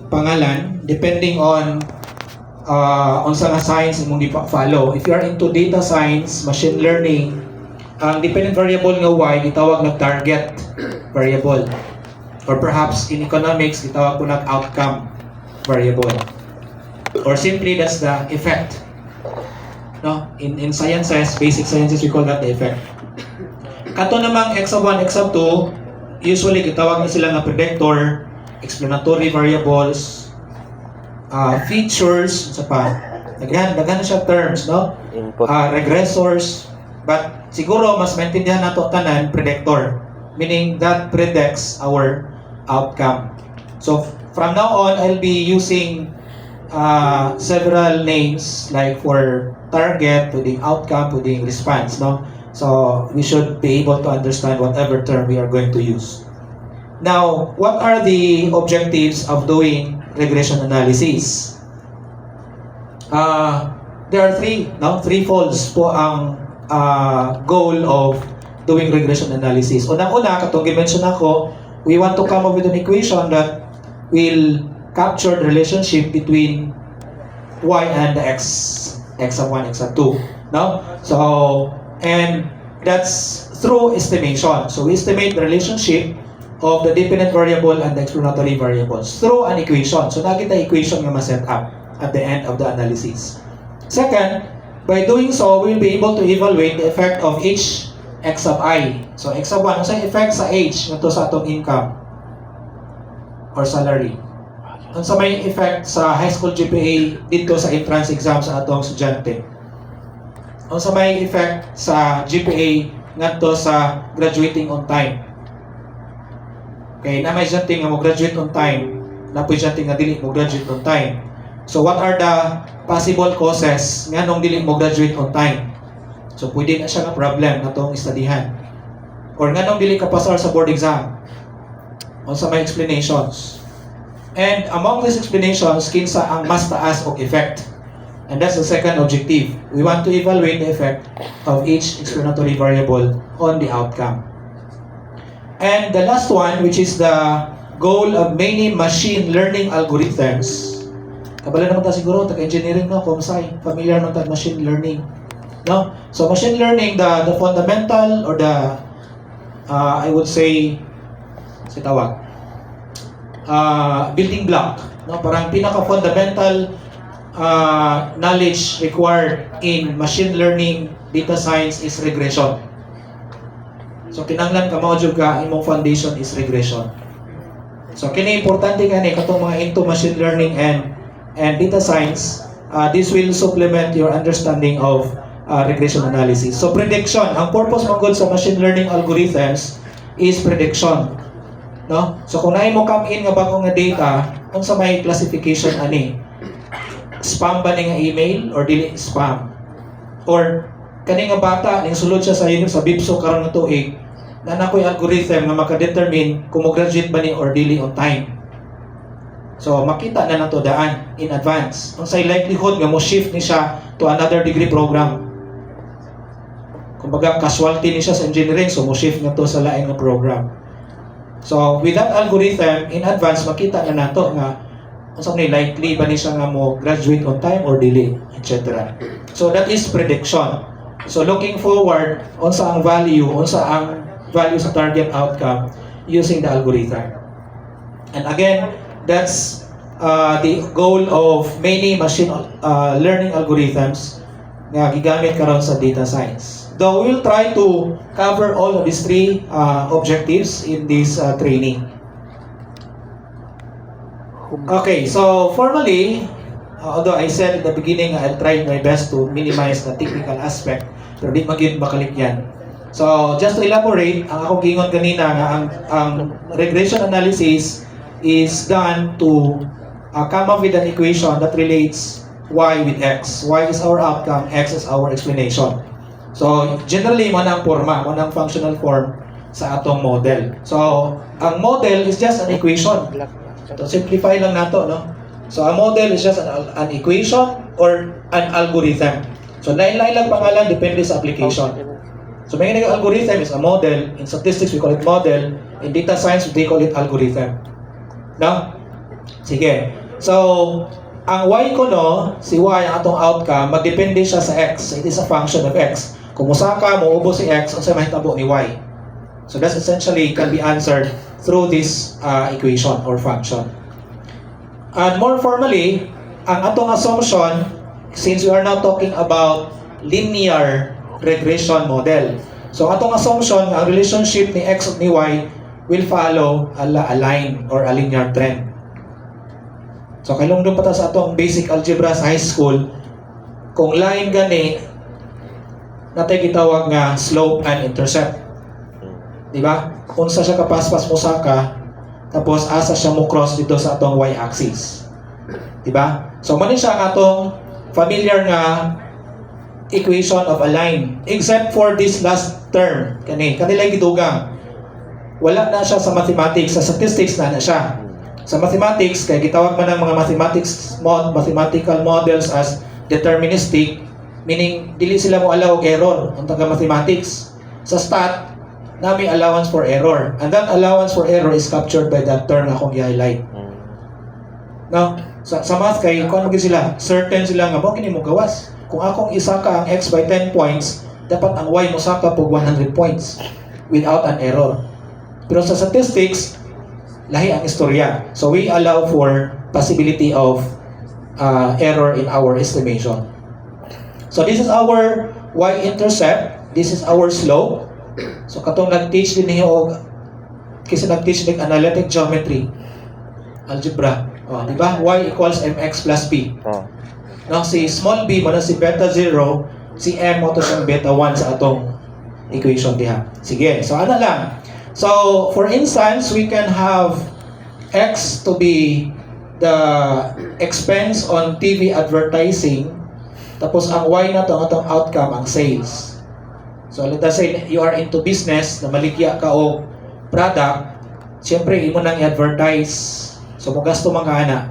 pangalan depending on sa nga science imong follow. If you are into data science, machine learning, ang dependent variable nga y gitawag na target variable. Or perhaps in economics gitawag po na outcome variable. Or simply that's the effect. No, in sciences, basic sciences, we call that the effect. Kato namang x of 1, x of 2, usually gitawag na sila nga predictor, explanatory variables, features, sa pa. Daghan na siya terms, no? Regressors, but siguro mas maintindihan nato tanan predictor, meaning that predicts our outcome. So from now on, I'll be using several names like for target, pwedeng outcome, pwedeng response, no? So we should be able to understand whatever term we are going to use. Now, what are the objectives of doing regression analysis? There are three folds po ang goal of doing regression analysis. Unang-una, katong i-mention ako, we want to come up with an equation that will capture the relationship between y and the x of 1, x of 2. No? So, and that's through estimation. So, we estimate the relationship of the dependent variable and the explanatory variables through an equation. So, nakita equation nga ma-set up at the end of the analysis. Second, by doing so, we'll be able to evaluate the effect of each x of I. So, x of 1, ano sa effect sa h nito sa atong income or salary? Ano sa may effect sa high school GPA dito sa entrance exam sa atong estudyante? Ano sa may effect sa GPA ngadto sa graduating on time? Okay, na may estudyante nga mo graduate on time, na po estudyante nga dili mo graduate on time. So what are the possible causes nga nung dili mo graduate on time? So pwede na siya nga problem na itong studyhan. Or nga nung dili ka pasar sa board exam. O sa may explanations. And among these explanations, kinsa ang mas taas og effect. And that's the second objective. We want to evaluate the effect of each explanatory variable on the outcome. And the last one, which is the goal of many machine learning algorithms. Kabala naman ta siguro, taga-engineering no, comsci, familiar naman ta machine learning. No? So machine learning, the fundamental or the, I would say, si tawag, building block. No? Parang pinaka-fundamental knowledge required in machine learning data science is regression. So kinanglan ka mao jud ka imong foundation is regression. So kini importante kani katong mga into machine learning and data science, this will supplement your understanding of regression analysis. So prediction, ang purpose magod sa machine learning algorithms is prediction. No? So kung naay mo come in nga bago nga data, unsa may classification ani? Spam ba ni nga email or dili spam? Or kani nga bata ning sulod siya sa BIPSO karon nga tuig, na nakoy algorithm nga maka-determine kung mo-graduate ba ni or dili on time. So makita na nato daan in advance. Unsay likelihood nga mo shift ni siya to another degree program. Kumbaga casualty ni siya sa engineering, so mo shift na to sa lain nga program. So with that algorithm in advance makita na nato nga unsa may likely ba ni siya nga mo graduate on time or dili, etc. So that is prediction. So looking forward unsa ang value sa target outcome using the algorithm. And again, that's the goal of many machine learning algorithms nga gigamit karon sa data science. Though we'll try to cover all of these three objectives in this training. Okay, so formally, although I said at the beginning I'll try my best to minimize the technical aspect, pero di maging bakalik yan. So just to elaborate, ang akong gingon kanina nga ang regression analysis is done to come up with an equation that relates y with x. Y is our outcome, x is our explanation. So generally, mo nang forma, mo nang functional form sa atong model. So ang model is just an equation. So simplify lang nato, no? So ang model is just an equation or an algorithm. So lain-lain lang pangalan depende sa application. So may algorithm is a model. In statistics we call it model. In data science we call it algorithm. No? Sige. So, ang y ko no, si y ang atong outcome, magdepende siya sa x. It is a function of x. Kung usa ka maubo si x, unsa mahitabo ni y. So that's essentially can be answered through this equation or function. And more formally, ang atong assumption, since we are now talking about linear regression model. So atong assumption, ang relationship ni x at ni y will follow a line or a linear trend. So kailong doon pa ta sa atong basic algebra sa high school, kung line gani, natay gitawag nga slope and intercept. Di ba? Unsa siya kapaspas mo saka, tapos asa siya mo cross dito sa atong y-axis. Di ba? So man siya ang atong familiar nga equation of a line, except for this last term. Kanila gidugang. Wala na siya sa mathematics, sa statistics na siya. Sa mathematics, kaya gitawag man ang mga mathematical models as deterministic, meaning dili sila mo allow og error ang taga mathematics. Sa stat, na may allowance for error. And that allowance for error is captured by that term na akong i-highlight. No? Sa math kay kung ano sila, certain sila nga mo kini mo gawas. Kung akong isaka ang x by 10 points, dapat ang y mo saka po 100 points without an error. Pero sa statistics, lahi ang istorya. So we allow for possibility of error in our estimation. So this is our y-intercept. This is our slope. So katong nag-teach din niyo kasi nag-teach din analytic geometry, algebra. Di ba? Y equals mx plus b. No, si small b mo na si beta 0, si m mo to siyang beta 1 sa atong equation diha. Sige, so ano lang. So, for instance, we can have X to be the expense on TV advertising, tapos ang Y na to, ang atong outcome, ang sales. So, let us say, you are into business, na maligya ka o product, siyempre, imo nang i-advertise. So, magasto man ka ana.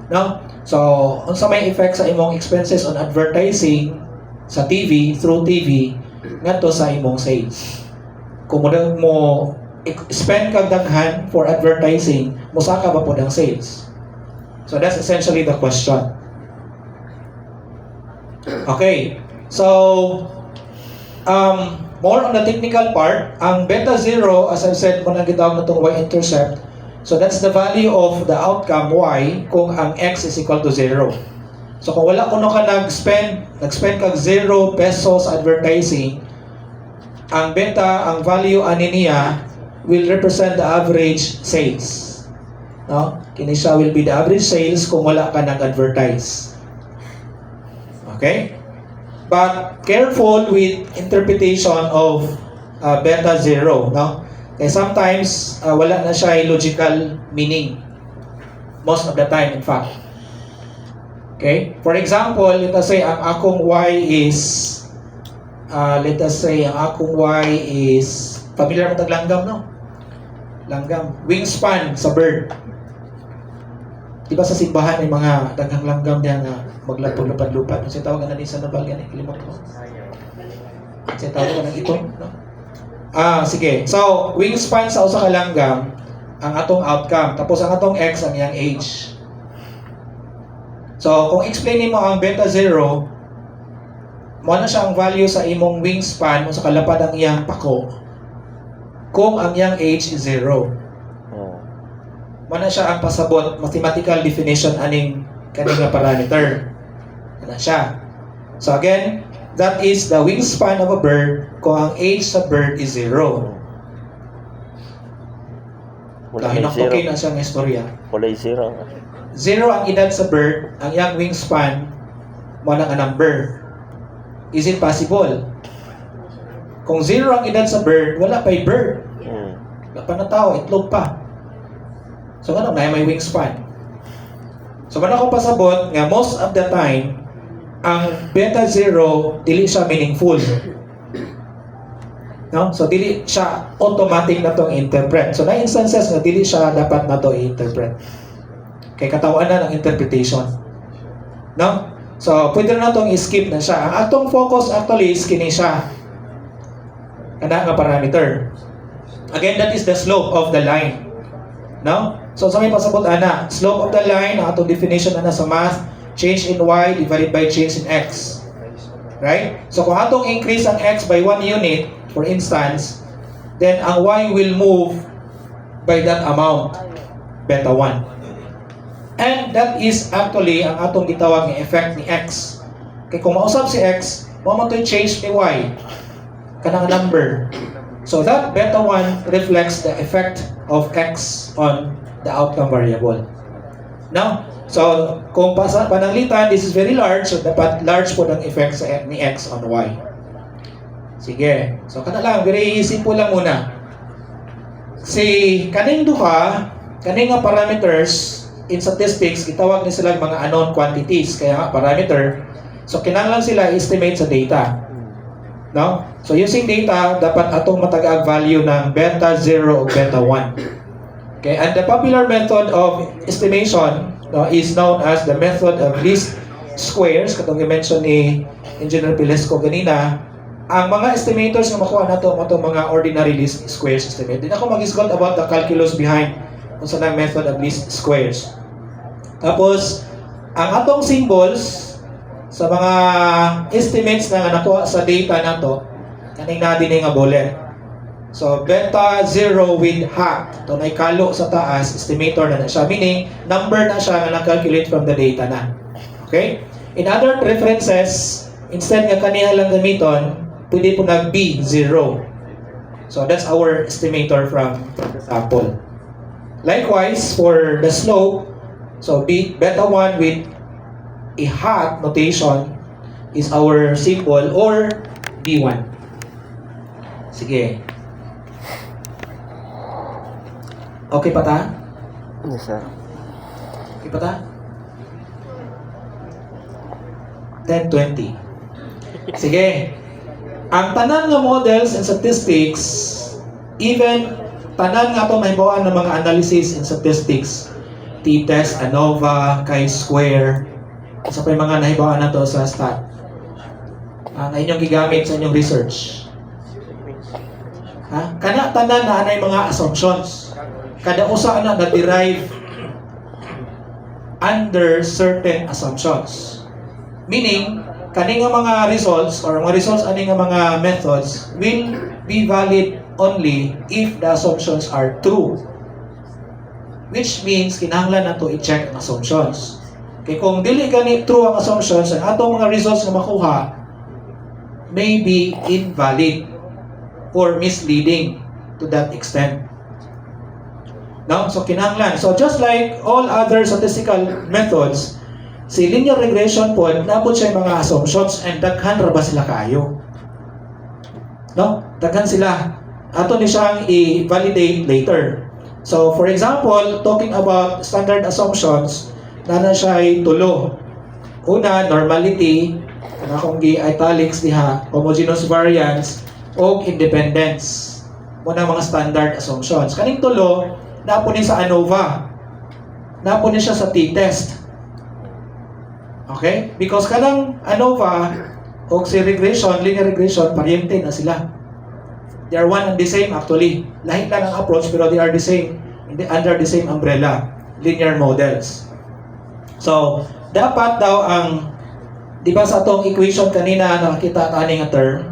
No? So, unsa may effect sa imong expenses on advertising sa TV, through TV, ngadto sa imong sales. Kung mo spend kag daghan for advertising, musaka ba po ang sales? So that's essentially the question. Okay. So more on the technical part, ang beta 0, as I've said, kung nagitawag na itong y-intercept, so that's the value of the outcome y kung ang x is equal to 0. So kung wala kuno ka nag-spend kag 0 pesos advertising, ang beta, ang value ani niya will represent the average sales. No? Kini siya will be the average sales kung wala ka nag-advertise. Okay? But careful with interpretation of beta 0, no? Kaya sometimes wala na siya logical meaning. Most of the time, in fact. Okay? For example, let us say ang akong y is familiar mo tag langgam, no? Langgam. Wingspan sa bird. Diba sa simbahan may mga daghang langgam diyan na maglapad-lupad-lupad. Kasi tawag na din sa nabal yan, kalimot ko. Kasi tawag na ito, no? Sige. So, wingspan sa usa ka langgam, ang atong outcome. Tapos ang atong x, ang iyang age. So, kung explainin mo ang beta 0, mo na siya ang value sa imong wingspan o sa kalapad ang iyang pako kung ang iyang age is 0. Mo na siya ang pasabot mathematical definition aning kaning nga parameter. Ano siya? So again, that is the wingspan of a bird kung ang age sa bird is 0. Dahil okay na siyang istorya. Wala 0. 0 ang edad sa bird, ang iyang wingspan mo na nga number. Is it possible? Kung 0 ang edad sa bird, wala pa'y bird. Wala pa na tao, itlog pa. So, ano na may wingspan? So, man ako pasabot nga most of the time, ang beta 0, dili siya meaningful. No? So, dili siya automatic na itong interpret. So, na instances na dili siya dapat na ito i-interpret. Kaya katawan na ng interpretation. No? So, pwede na itong i-skip na siya. Ang atong focus actually is kini siya. Kana nga parameter. Again, that is the slope of the line. No? So sa may pasabot ana, slope of the line ang atong definition ana sa math, change in y divided by change in x. Right? So kung atong increase ang x by 1 unit, for instance, then ang y will move by that amount, beta 1. And that is actually ang atong gitawag nga effect ni x. Kaya kung mausap si x, mo to change ni y, kanang number. So that beta 1 reflects the effect of x on the outcome variable. Now, so kung pananglitan, this is very large, so dapat large po ang effect sa ni x on y. Sige. So kana lang, very simple lang muna. Si kaning duha, kaning nga parameters in statistics, gitawag ni sila mga unknown quantities, kaya nga parameter. So kinahanglan sila estimate sa data. No? So using data, dapat atong matag-ag value ng beta 0 o beta 1. Okay, and the popular method of estimation, no, is known as the method of least squares, katong i-mention ni Engineer Pilesco ganina. Ang mga estimators nga makuha nato mga ordinary least squares estimate. Di na ako mag-discuss about the calculus behind kung saan ang method of least squares. Tapos, ang atong symbols sa mga estimates na nakuha sa data nato, kaning na din nga bullet. So, beta 0 with hat. Ito na ikalo sa taas, estimator na siya. Meaning, number na siya nga na-calculate from the data na. Okay? In other references, instead nga kaniya lang gamiton, pwede po nag-B, 0. So, that's our estimator from the sample. Likewise, for the slope, so beta 1 with a hat notation is our symbol, or B1. Sige. Okay pa ta? Yes, sir. Okay pa ta? 10-20. Sige. Ang tanan nga models and statistics, even tanan nga ito mahibawaan ng mga analysis and statistics, t-test, ANOVA, chi-square, isa pa yung mga nahibawaan na to sa stat. Na inyong gigamit sa inyong research. Ha? Kana tanan na anay mga assumptions. Kada usa na na-derive under certain assumptions. Meaning, kani nga mga results or mga results ani nga mga methods will be valid only if the assumptions are true. Which means, kinahanglan na to i-check ang assumptions. Kaya kung dili gani true ang assumptions, ang atong mga results na makuha may be invalid or misleading to that extent. No? So, kinahanglan. So, just like all other statistical methods, si linear regression po, nabot siya yung mga assumptions and daghan ra ba sila kayo? No? Daghan sila. Ato ni siyang i-validate later. So, for example, talking about standard assumptions, na siya ay tulo. Una, normality, na kung gi-italics diha, homogeneous variance, o independence. Muna mga standard assumptions. Kaning tulo, napo ni sa ANOVA. Napo ni siya sa t-test. Okay? Because kanang ANOVA, o si regression, linear regression, paryente na sila. They are one and the same actually. Lahit lang ang approach pero they are the same under the same umbrella, linear models. So, dapat daw ang, di ba sa atong equation kanina nakakita tani nga term,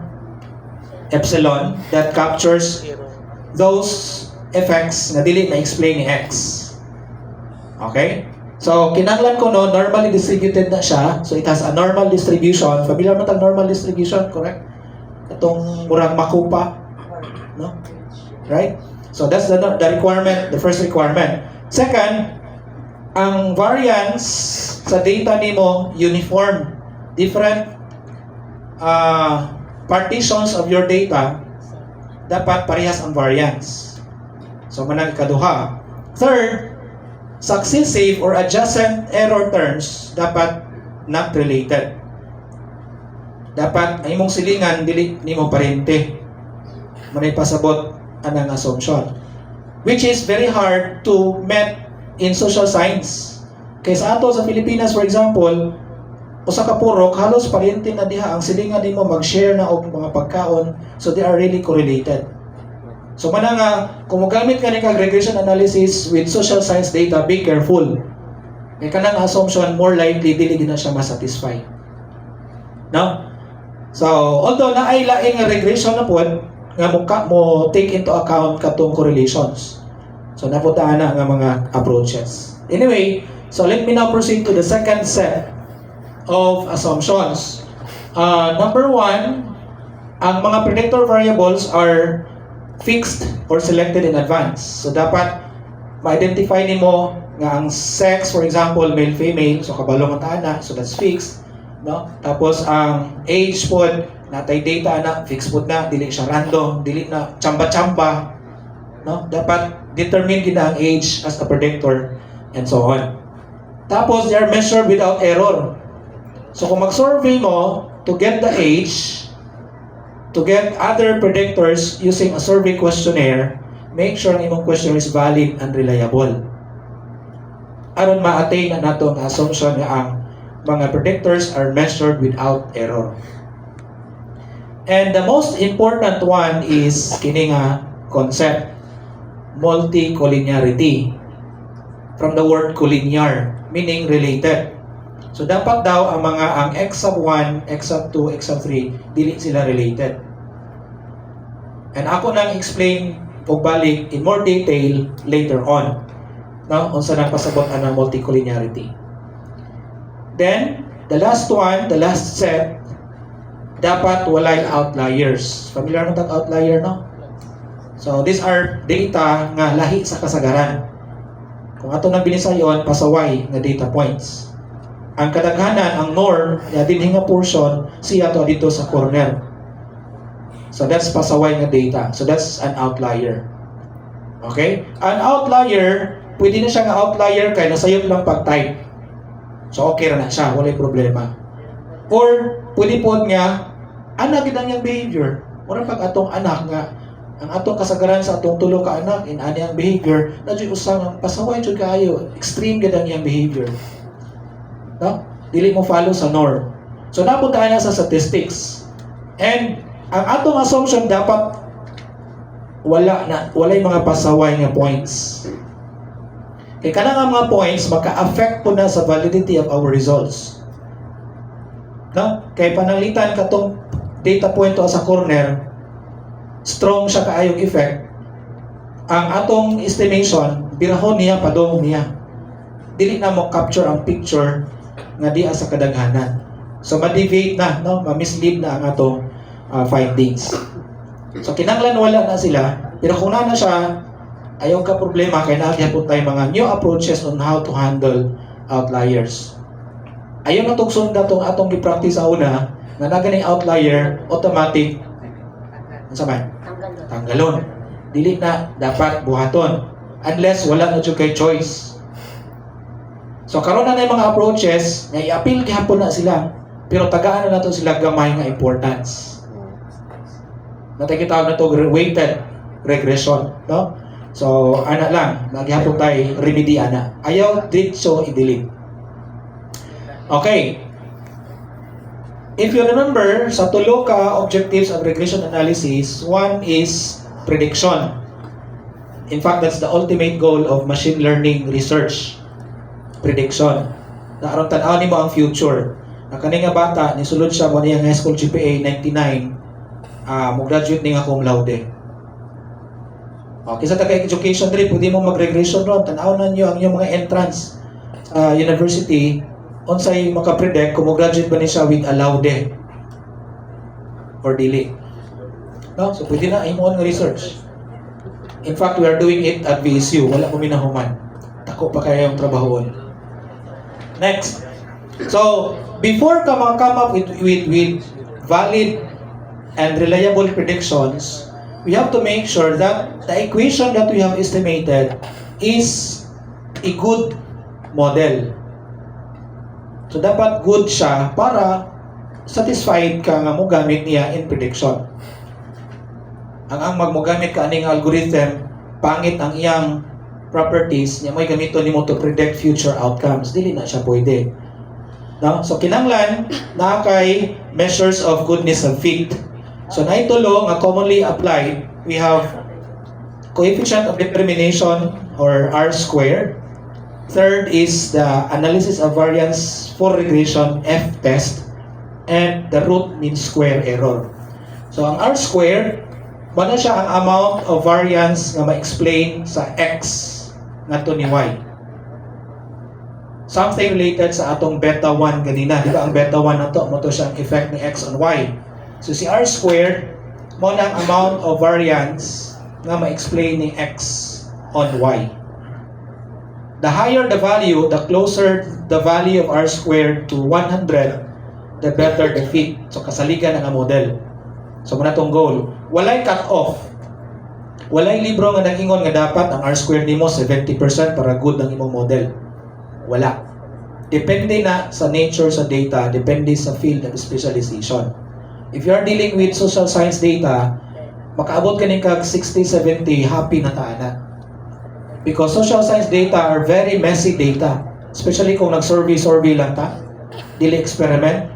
epsilon, that captures those effects na dili na explain ni x. Okay? So, kinanglan ko no, normally distributed na siya. So, it has a normal distribution. Familiar mo tag normal distribution, correct? Itong murang makupa. No? Right? So that's the requirement, the first requirement. Second, ang variance sa data nimo uniform. Different partitions of your data dapat parehas ang variance. So manang ikaduha. Third, successive or adjacent error terms dapat not related. Dapat ay imong silingan dili nimo parente. Manay pasabot anang assumption, which is very hard to met in social science. Kaya sa ato sa Pilipinas, for example, usa ka purok halos paryente na diha ang silingan nimo mag-share na og mga pagkaon, so they are really correlated. So mana nga kung mogamit ka ni kag regression analysis with social science data, be careful. Kay kanang assumption more likely dili din na siya ma-satisfy. No? So although na ay lain nga regression na pod nga mo take into account katong correlations. So naputaan na nga mga approaches. Anyway, so let me now proceed to the second set of assumptions. Number one, ang mga predictor variables are fixed or selected in advance. So dapat ma-identify nimo nga ang sex, for example, male-female, so kabalo ang taana, so that's fixed, no? Tapos ang age pod, natay data na fixed pod na, dili siya random, dili na chamba-chamba, no? Dapat determine gina ang age as a predictor and so on. Tapos they are measured without error. So kung mag-survey mo to get the age, to get other predictors using a survey questionnaire, make sure ang imong questionnaire is valid and reliable. Aron ma-attain na nato ang assumption na ang mga predictors are measured without error. And the most important one is kini nga concept, multi-collinearity. From the word collinear, meaning related. So dapat daw ang x sub 1, x sub 2, x sub 3, dili sila related. And ako nang explain o balik in more detail later on. No? Unsa nang pasabot ang multicollinearity. Then, the last one, the last set, dapat walay outliers. Familiar na tag outlier, no? So, these are data nga lahi sa kasagaran. Kung ato nang binisayon, pasaway nga data points. Ang kadaghanan, ang norm, ya dinhi nga portion, siya to dito sa corner. So that's pasaway nga data. So that's an outlier. Okay? An outlier, pwede na siya nga outlier kay nasayop lang pag-type. So okay na siya, walay problema. Or pwede po nga anak gid ang iyang behavior. Mura pag atong anak nga ang atong kasagaran sa atong tulo ka anak in ani ang behavior, nadyo usang ang pasaway jud kaayo, extreme gid ang iyang behavior. No? Dili mo follow sa norm. So napunta na sa statistics. And ang atong assumption dapat walay mga pasaway nga points. Kay kanang mga points maka-affect po na sa validity of our results. No? Kay pananglitan katong data point to sa corner, strong siya kaayong effect. Ang atong estimation, birahon niya, padong niya. Dili na mo capture ang picture nga diya sa kadaghanan. So ma-deviate na, no? Ma-mislead na ang atong findings. So kinanglan wala na sila, pero kung na siya, ayaw ka problema kay naghihapon tayo mga new approaches on how to handle outliers. Ayaw na tugson datong atong gi-practice sa una na naganing outlier automatic unsa man tanggalon. Dili na dapat buhaton unless wala na jud kay choice. So karon na nay mga approaches nga i-appeal gihapon na sila, pero tagaan na nato sila gamay nga importance. Natay kitawag na to weighted regression, no? So ana lang, naghihapon tay remedy ana. Ayaw dito i-delete. Okay. If you remember, sa tulo ka objectives of regression analysis, one is prediction. In fact, that's the ultimate goal of machine learning research. Prediction. Na aron tan-aw nimo ang future. Na kani nga bata ni sulod siya mo niya high school GPA 99, mo graduate ni nga cum laude. Okay, sa taga-education diri pwede mo mag-regression ron, tan-aw na niyo ang iyong mga entrance university unsay maka-predict kung mo graduate ba ni siya with a laude or dili. No? So pwede na imong nga research. In fact, we are doing it at VSU. Wala ko minahuman. Tako pa kaya yung trabahon. Next. So, before ka come up with valid and reliable predictions, we have to make sure that the equation that we have estimated is a good model. So, dapat good siya para satisfied ka nga mo gamit niya in prediction. Ang magmogamit ka aning algorithm, pangit ang iyang properties, niya may gamito nimo to predict future outcomes. Dili na siya pwede. No? So, kinanglan na kay measures of goodness and fit. So, naitulo nga commonly applied, we have coefficient of determination or R squared. Third is the analysis of variance for regression F test, and the root mean square error. So ang R squared, mana siya ang amount of variance na ma-explain sa X ngadto ni Y. Something related sa atong beta 1 ganina. Di ba ang beta 1 na to, mo to siyang effect ni X on Y. So si R squared, mo na ang amount of variance na ma-explain ni X on Y. The higher the value, the closer the value of R squared to 100, the better the fit. So kasaligan ang model. So muna tong goal. Walay cut-off. Walay libro nga nag-ingon nga dapat ang R squared nimo 70% para good ang imong model. Wala. Depende na sa nature sa data, depende sa field of specialization. If you are dealing with social science data, makaabot ka ning kag 60-70, happy na taana. Because social science data are very messy data. Especially kung nag-survey lang ta. Dili experiment.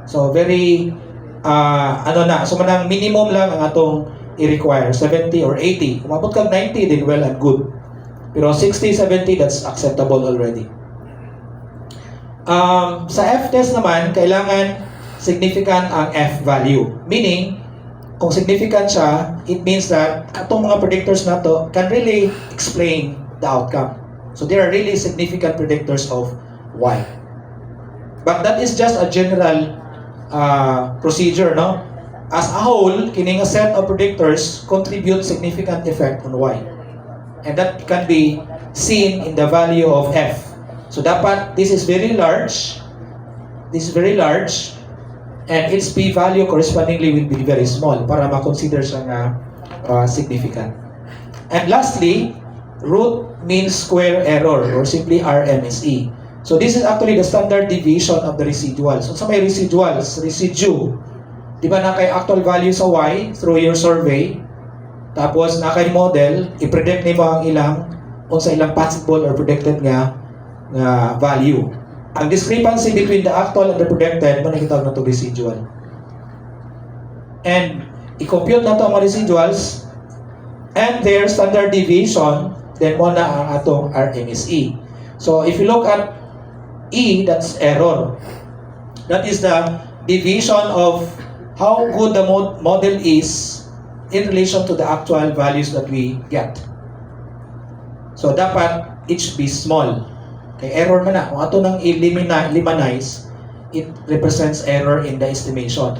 So very, so manang minimum lang ang atong i-require. 70 or 80. Kung mabot kag 90, then well and good. Pero 60, 70, that's acceptable already. Sa F-test naman, kailangan significant ang F value. Meaning, kung significant siya, it means that atong mga predictors na to can really explain the outcome. So they are really significant predictors of Y. But that is just a general procedure, no? As a whole, kining a set of predictors contribute significant effect on Y. And that can be seen in the value of F. So dapat, this is very large, and its p-value correspondingly will be very small para ma-consider siya nga significant. And lastly, root mean square error or simply RMSE. So this is actually the standard deviation of the residuals. So sa may residuals, residue, di ba na kay actual value sa Y through your survey, tapos na kay model, i-predict nimo ang ilang unsa ilang possible or predicted nga value. Ang discrepancy between the actual and the predicted, manakitawag na ito residual. And i-compute na ito ang mga residuals and their standard deviation, then mo na ang atong RMSE. So if you look at E, that's error. That is the deviation of how good the model is in relation to the actual values that we get. So dapat it should be small. Kay error man na. Kung ato nang eliminate, it represents error in the estimation.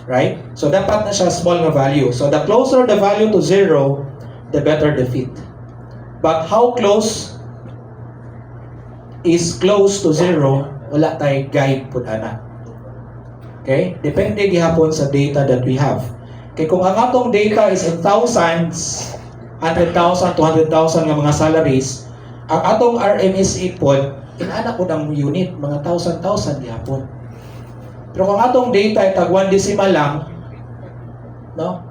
Right? So dapat na siya small na value. So the closer the value to 0, the better the fit. But how close is close to 0, wala tayo guide po na. Okay? Depende gihapon sa data that we have. Kaya kung ang atong data is in thousands, 100,000, 200,000 nga mga salaries, ang atong RMSE po, inaanak ko ng unit, mga 1,000 gihapon. Pero kung atong data ay tag 1 decimal lang, no?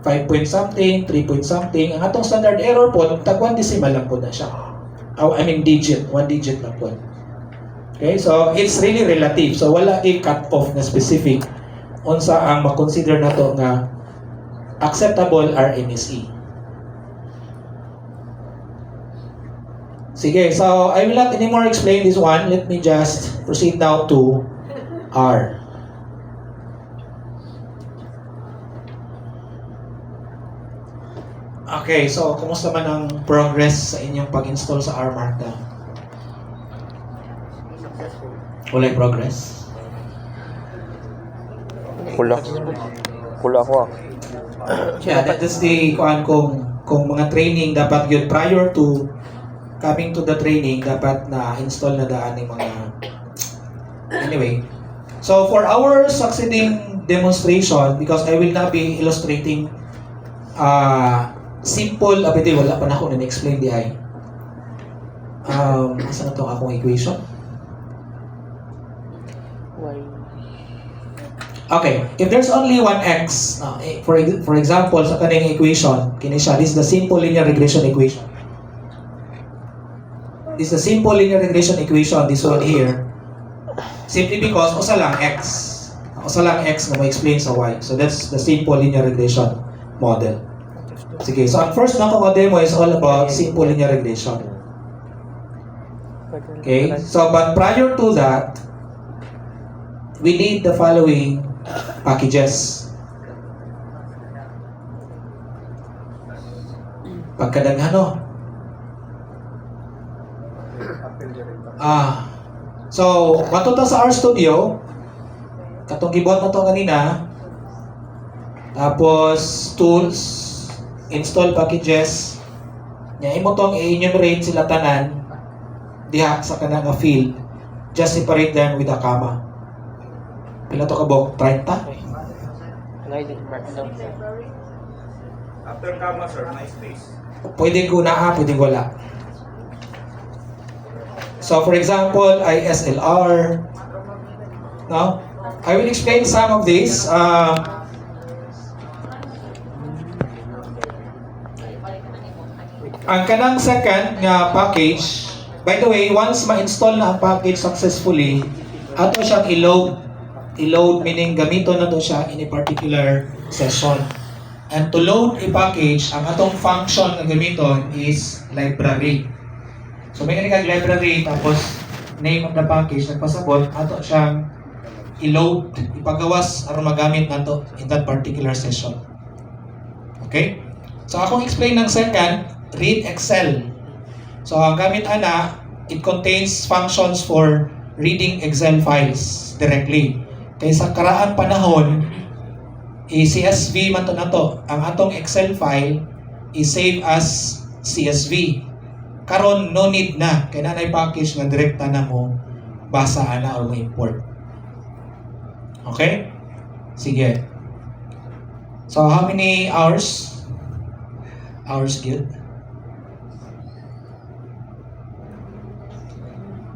5 point something, 3 point something, ang atong standard error po, tag 1 decimal lang po na siya. Digit, 1 digit lang po. Okay, so it's really relative. So wala i-cut off na specific unsa ang makonsider nato nga acceptable RMSE. Sige, so I will not anymore explain this one. Let me just proceed now to R. Okay, so kumusta man ang progress sa inyong pag-install sa R Markdown? Walay progress? Kula ko. Yeah, that's the kung mga training dapat yun prior to coming to the training, dapat na-install na daan ng mga... Anyway, so for our succeeding demonstration, because I will not be illustrating simple, wala pa na ako na-explain di ay. Asa na itong akong equation? Okay, if there's only one x, for example, sa kaning equation, kini siya, this is the simple linear regression equation. This is a simple linear regression equation, this one here. Simply because usa lang x. Usa lang x na ma-explain sa y. So that's the simple linear regression model. Sige, so ang first na ko demo is all about simple linear regression. Okay, so but prior to that, we need the following packages. Pagkadaghano. So, matuto sa RStudio, katong gibuhat na to kanina, tapos tools, install packages, nya imo tong i-enumerate sila tanan diha sa kanang nga field, just separate them with a comma. Pila to ka bok? 30? After comma, sir, may space. Pwedeng kuna, pwedeng wala. So for example, ISLR. Now, I will explain some of these. Ang kanang second nga package, by the way, once ma-install na ang package successfully, ato siyang i-load. I-load meaning gamiton na to siya in a particular session. And to load a package, ang atong function na gamiton is library. So may kang library, tapos name of the package, nagpasabot, ato siyang i-load, ipagawas, aron magamit nato in that particular session. Okay? So akong explain ng second, read Excel. So ang gamit ana, it contains functions for reading Excel files directly. Kaya sa karaan panahon, i-CSV man to na to. Ang atong Excel file i-save as CSV. Karon no need na kay nanay package nga direkta na mo basa ana or mo import. Okay? Sige. So how many hours? Hours good.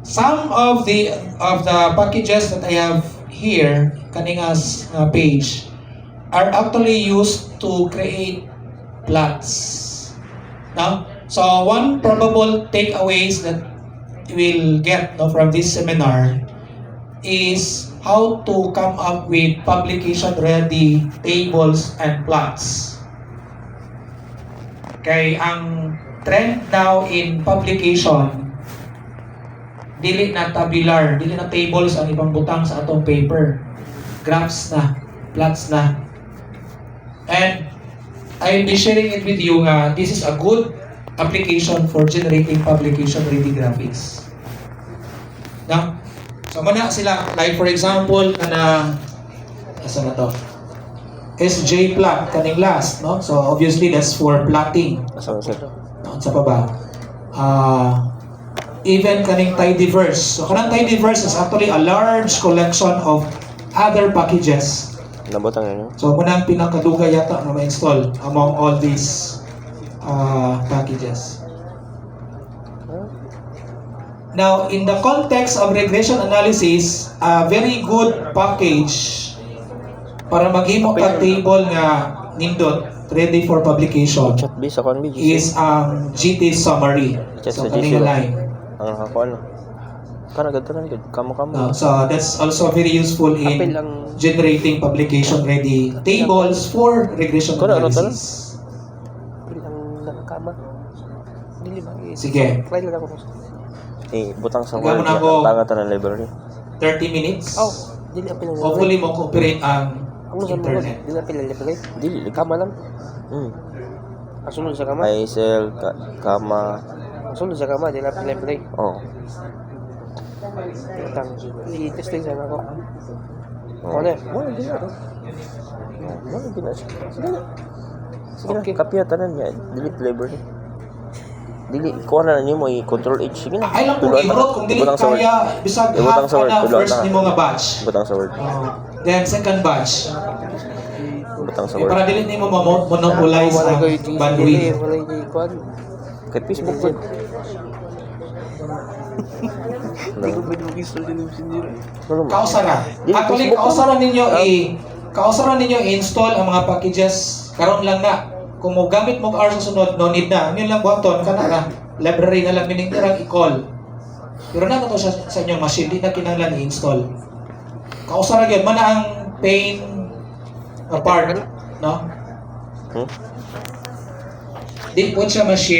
Some of the packages that I have here kaningas page are actually used to create plots. Now, so one probable takeaways that we'll get from this seminar is how to come up with publication-ready tables and plots. Kay ang trend now in publication, dili na tabular, dili na tables ang ibang butang sa atong paper. Graphs na, plots na. And I'll be sharing it with you nga this is a good application for generating publication-ready graphics. Now, so muna sila, like for example, asa na to? SJ plot, kaning last, no? So obviously that's for plotting. Asa sir? No, sa pa ba? Even kaning tidyverse. So kanang tidyverse is actually a large collection of other packages. Nabotang yun. So muna ang pinakadugay yata na ma-install among all these packages. Now, in the context of regression analysis, a very good package para maghimo ka table nga nindot ready for publication Chat base ako ang is ang GT summary. Chat So sa kanina GC. line. Ang ako ano. Para ganito na good. Kamo. So that's also very useful Apil in lang. generating publication-ready tables for regression Ano to? analysis. Bilang nakakama. Dili ba? Sige. Try lang ako. Butang sa Hanggang word. muna ako. Tanga na library. 30 minutes. Oh, dili apil lang. Hopefully mo cooperate ang Ang sa mga internet. dili apil lang libre. Dili. Kama lang. Asunod sa kama. ISL, kama. Asunod sa kama dili apil libre. Oh. Tang. I-testing sana ako. Oh. Ano? Wala din na. Wala din na. Sige na. Sige na. Okay. Kapya tanan niya. Delete library. Dili. Kuha na niyo mo i-control H. Sige na. Ay lang kung Tuloy na. i-root, kung dili Ibutang sa word. kaya, bisag Ibutang half sa word. ka na Tuloy first na. ni mga batch. Butang sa word. Then second batch. Butang sa Eh, para word. dili nimo monopolize Wala ang ko yung bandwidth. wala yung kwan. Kay Facebook po. Hindi ko pwede mag-install din yung sinira. Kausara. Dili, Actually, Facebook kausaran ninyo i-install ang mga packages karon lang na. Kung mo gamit mo hours sa sunod, no need na. Yun lang buhaton kana ra. Library na lang meaning dirang i-call. Pero na to sa inyong machine, di na kinahanglan i-install. Kausara gyud man ang pain part, no? di po siya ma-share